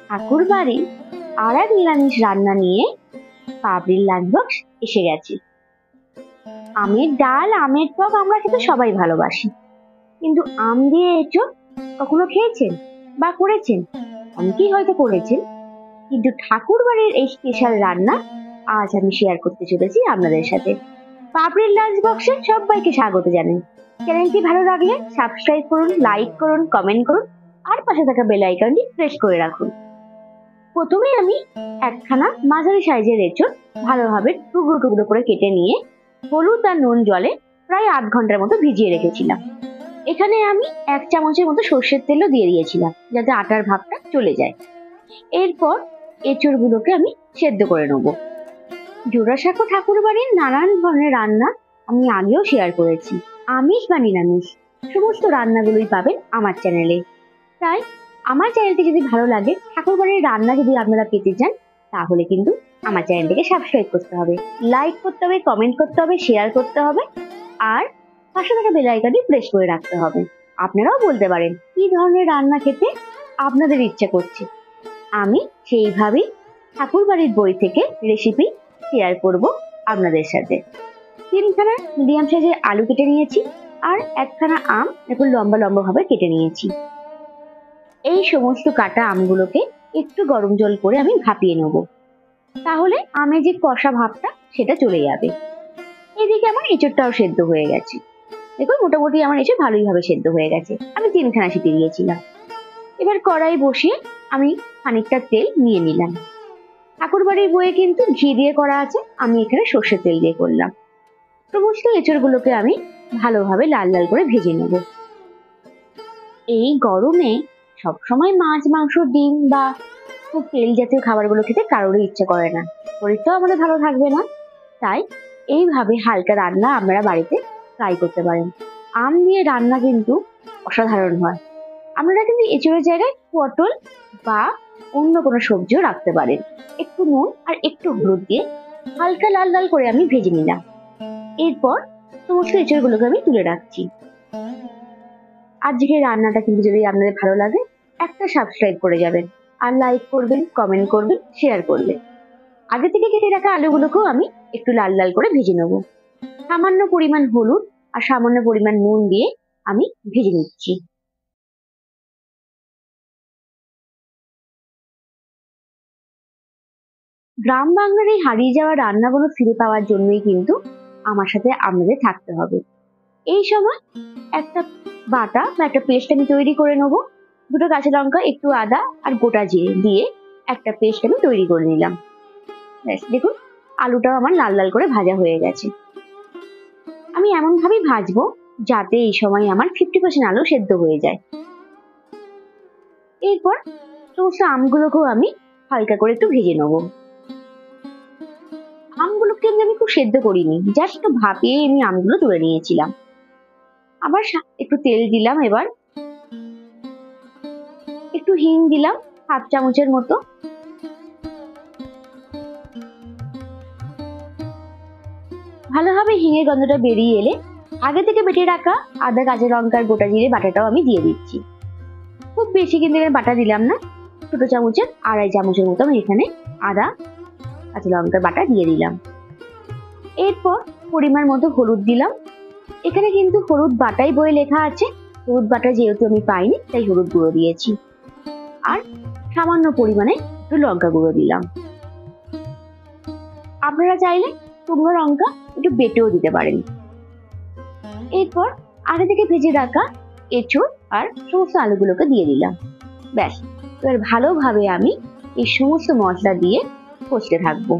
ঠাকুর বাড়ি আর এক নিরামিষ রান্না নিয়ে পাপড়ির লাঞ্চ বক্স এসে গেছে। আমের ডাল, আমের টক আমরা খেতে সবাই ভালোবাসি, কিন্তু আম দিয়ে এঁচোড় কখনো খেয়েছেন বা করেছেন? অনেকেই হয়তো করেছেন, কিন্তু ঠাকুর বাড়ির এই স্পেশাল রান্না আজ আমি শেয়ার করতে চলেছি আপনাদের সাথে। পাপড়ির লাঞ্চ বক্সে সবাইকে স্বাগত জানাই। চ্যানেলটি ভালো লাগলে সাবস্ক্রাইব করুন, লাইক করুন, কমেন্ট করুন আর পাশে থাকা বেল আইকনটি প্রেস করে রাখুন। প্রথমে আমি একখানা মাঝারি সাইজের এঁচোড় ভালোভাবে টুকরো টুকরো করে কেটে নিয়ে হলুদ আর নুন জলে প্রায় 8 ঘন্টার মতো ভিজিয়ে রেখেছিলাম। এখানে আমি 1 চামচের মতো সর্ষের তেলও দিয়ে দিয়েছিলাম, যাতে আটার ভাবটা চলে যায়। এরপর এঁচোড়গুলোকে আমি সেদ্ধ করে নেব। জোড়াসাঁকো ঠাকুর বাড়ির নানান ধরনের রান্না আমি আগেও শেয়ার করেছি, আমিষ বা নিরামিষ সমস্ত রান্নাগুলোই পাবেন আমার চ্যানেলে। তাই আমার চ্যানেলটি যদি ভালো লাগে, ঠাকুর বাড়ির রান্না যদি আপনারা পেতে চান, তাহলে কিন্তু আমার চ্যানেলটিকে সাবস্ক্রাইব করতে হবে, লাইক করতে হবে, কমেন্ট করতে হবে, শেয়ার করতে হবে আর পাশে থাকা বেল আইকনটি প্রেস করে রাখতে হবে। আপনারাও বলতে পারেন কি ধরনের রান্না খেতে আপনাদের ইচ্ছা করছে। আমি সেইভাবেই ঠাকুর বাড়ির বই থেকে রেসিপি শেয়ার করব আপনাদের সাথে। 3খানা মিডিয়াম সাইজের আলু কেটে নিয়েছি আর 1খানা আম একটু লম্বা লম্বা ভাবে কেটে নিয়েছি। এই সমস্ত কাটা আমগুলোকে একটু গরম জল করে আমি ভাপিয়ে নেব, তাহলে আমের যে কষা ভাবটা সেটা চলে যাবে। এদিকে আমার এঁচোড়টাও সেদ্ধ হয়ে গেছে। দেখুন মোটামুটি আমার এঁচোড় ভালোই ভাবে সেদ্ধ হয়ে গেছে। আমি 3খানা সিটি দিয়েছিলাম। এবার কড়াই বসিয়ে আমি খানিকটা তেল নিয়ে নিলাম। ঠাকুর বাড়ির বইয়ে কিন্তু ঘি দিয়ে করা আছে, আমি এখানে সর্ষের তেল দিয়ে করলাম। সমস্ত এঁচোড়গুলোকে আমি ভালোভাবে লাল লাল করে ভেজে নেব। এই গরমে সবসময় মাছ, মাংস, ডিম বা খুব তেল জাতীয় খাবারগুলো খেতে কারোরই ইচ্ছে করে না, শরীরটাও আমাদের ভালো থাকবে না। তাই এইভাবে হালকা রান্না আপনারা বাড়িতে ট্রাই করতে পারেন। আম দিয়ে রান্না কিন্তু অসাধারণ হয়। আপনারা কিন্তু এঁচোড়ের জায়গায় পটল বা অন্য কোনো সবজিও রাখতে পারেন। একটু নুন আর একটু হলুদ দিয়ে হালকা লাল লাল করে আমি ভেজে নিলাম। এরপর সমস্ত এঁচোড়গুলোকে আমি তুলে রাখছি। আজকের রান্নাটা কিন্তু যদি আপনাদের ভালো লাগে, একটা সাবস্ক্রাইব করে যাবেন আর লাইক করবেন, কমেন্ট করবেন, শেয়ার করবেন। আগে থেকে কেটে রাখা আলুগুলোকেও আমি একটু লাল লাল করে ভেজে নেব। সামান্য পরিমাণ হলুদ আর সামান্য পরিমাণ নুন দিয়ে আমি ভেজে নিচ্ছি। গ্রাম বাংলার এই হারিয়ে যাওয়া রান্নাগুলো ফিরে পাওয়ার জন্যই কিন্তু আমার সাথে আপনাদের থাকতে হবে। এই সময় একটা বাটা বা একটা পেস্ট আমি তৈরি করে নেব। 2টো কাঁচা লঙ্কা, একটু আদা আর গোটা জিরে দিয়ে একটা পেস্ট আমি তৈরি করে নিলাম। ব্যাস, দেখুন আলুটাও আমার লাল লাল করে ভাজা হয়ে গেছে। আমি এমন ভাবেই ভাজবো যাতে এই সময় আমার 50% আলু সেদ্ধ হয়ে যায়। এরপর সমস্ত আমগুলোকেও আমি হালকা করে একটু ভেজে নেব। আমগুলোকে আমি খুব সেদ্ধ করিনি, জাস্ট একটু ভাপিয়ে আমি আমগুলো তুলে নিয়েছিলাম। আবার একটু তেল দিলাম, এবার একটু হিং দিলাম 1/2 চামচের মতো। ভালোভাবে হিঙের গন্ধটা বেরিয়ে এলে আগে থেকে বেটে রাখা আদা, কাঁচা লঙ্কার গোটা জিরে বাটাটাও আমি দিয়ে দিচ্ছি। খুব বেশি কিন্তু এখানে বাটা দিলাম না, ছোট চামচের 2.5 চামচের মতো আমি এখানে আদা, কাঁচা লঙ্কার বাটা দিয়ে দিলাম। এরপর পরিমাণ মতো হলুদ দিলাম। এখানে কিন্তু হলুদ বাটাই বই লেখা আছে, হলুদ বাটা যেহেতু আমি পাইনি তাই হলুদ গুঁড়ো দিয়েছি। আর সামান্য পরিমাণে একটু লঙ্কা গুঁড়ো দিলাম। আপনারা চাইলে শুকনো লঙ্কা একটু বেটেও দিতে পারেন। এরপর আগে থেকে ভেজে রাখা এঁচোড় আর সমস্ত আলুগুলোকে দিয়ে দিলাম। ব্যাস, এবার ভালোভাবে আমি এই সমস্ত মশলা দিয়ে কষতে থাকবো।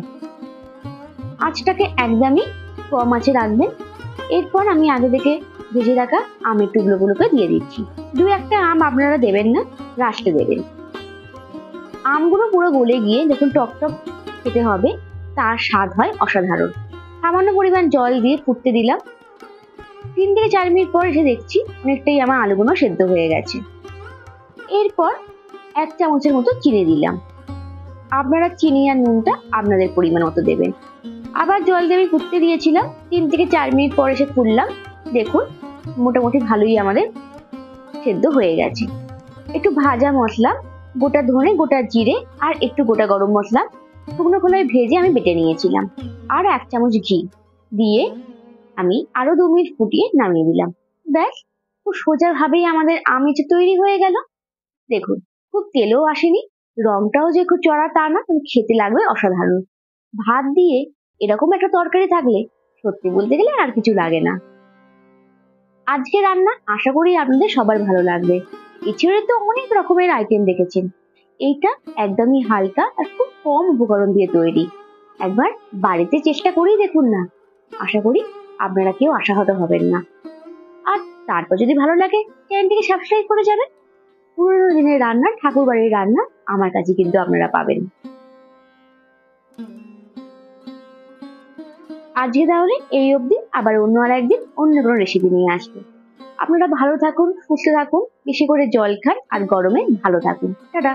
আঁচটাকে একদমই কম আঁচে রাখবেন। এরপর আমি আগে থেকে ভেজে রাখা আমের টুকরোগুলোকে দিয়ে দিচ্ছি। 2-1টা আম আপনারা দেবেন না, লাস্টে দেবেন। আমগুলো পুরো গলে গিয়ে দেখুন টক টক খেতে হবে, তার স্বাদ হয় অসাধারণ। সামান্য পরিমাণ জল দিয়ে ফুটতে দিলাম। 3 থেকে 4 মিনিট পর এসে দেখছি অনেকটাই আমার আলুগুলো সেদ্ধ হয়ে গেছে। এরপর 1 চামচের মতো চিনি দিলাম। আপনারা চিনি আর নুনটা আপনাদের পরিমাণ মতো দেবেন। আবার জল দিয়ে আমি ফুটতে দিয়েছিলাম। 3 থেকে 4 মিনিট পর এসে খুললাম, দেখুন মোটামুটি ভালোই আমাদের সেদ্ধ হয়ে গেছে। একটু ভাজা মশলা গোটা ধনে, গোটা জিরে আর একটু গোটা গরম মশলা শুকনো খোলায় ভেজে আমি বেটে নিয়েছিলাম, আর 1 চামচ ঘি দিয়ে আমি আরো 2 মিনিট ফুটিয়ে নামিয়ে দিলাম। ব্যাস, খুব সোজা ভাবেই আমাদের আমেজ তৈরি হয়ে গেল। দেখুন, খুব তেলেও আসেনি, রংটাও যে খুব চড়া তা না, কিন্তু খেতে লাগবে অসাধারণ। ভাত দিয়ে এরকম একটা তরকারি থাকলে সত্যি বলতে গেলে আর কিছু লাগে না। আজকে রান্না আশা করি আপনাদের সবার ভালো লাগবে। এছাড়া তো অনেক রকমের আইটেম দেখেছেন, এইটা একদমই হালকা আর খুব কম উপকরণ দিয়ে তৈরি। একবার বাড়িতে চেষ্টা করেই দেখুন না, আশা করি আপনারা কেউ আশাহত হবেন না। আর তারপর যদি ভালো লাগে, চ্যানেলটিকে সাবস্ক্রাইব করে যাবেন। পুরোনো দিনের রান্না, ঠাকুর বাড়ির রান্না আমার কাছে কিন্তু আপনারা পাবেন। আজকে তাহলে এই অবধি, আবার অন্য আর একদিন অন্য কোনো রেসিপি নিয়ে আসবো। আপনারা ভালো থাকুন, সুস্থ থাকুন, বেশি করে জল খান আর গরমে ভালো থাকুন। টাটা।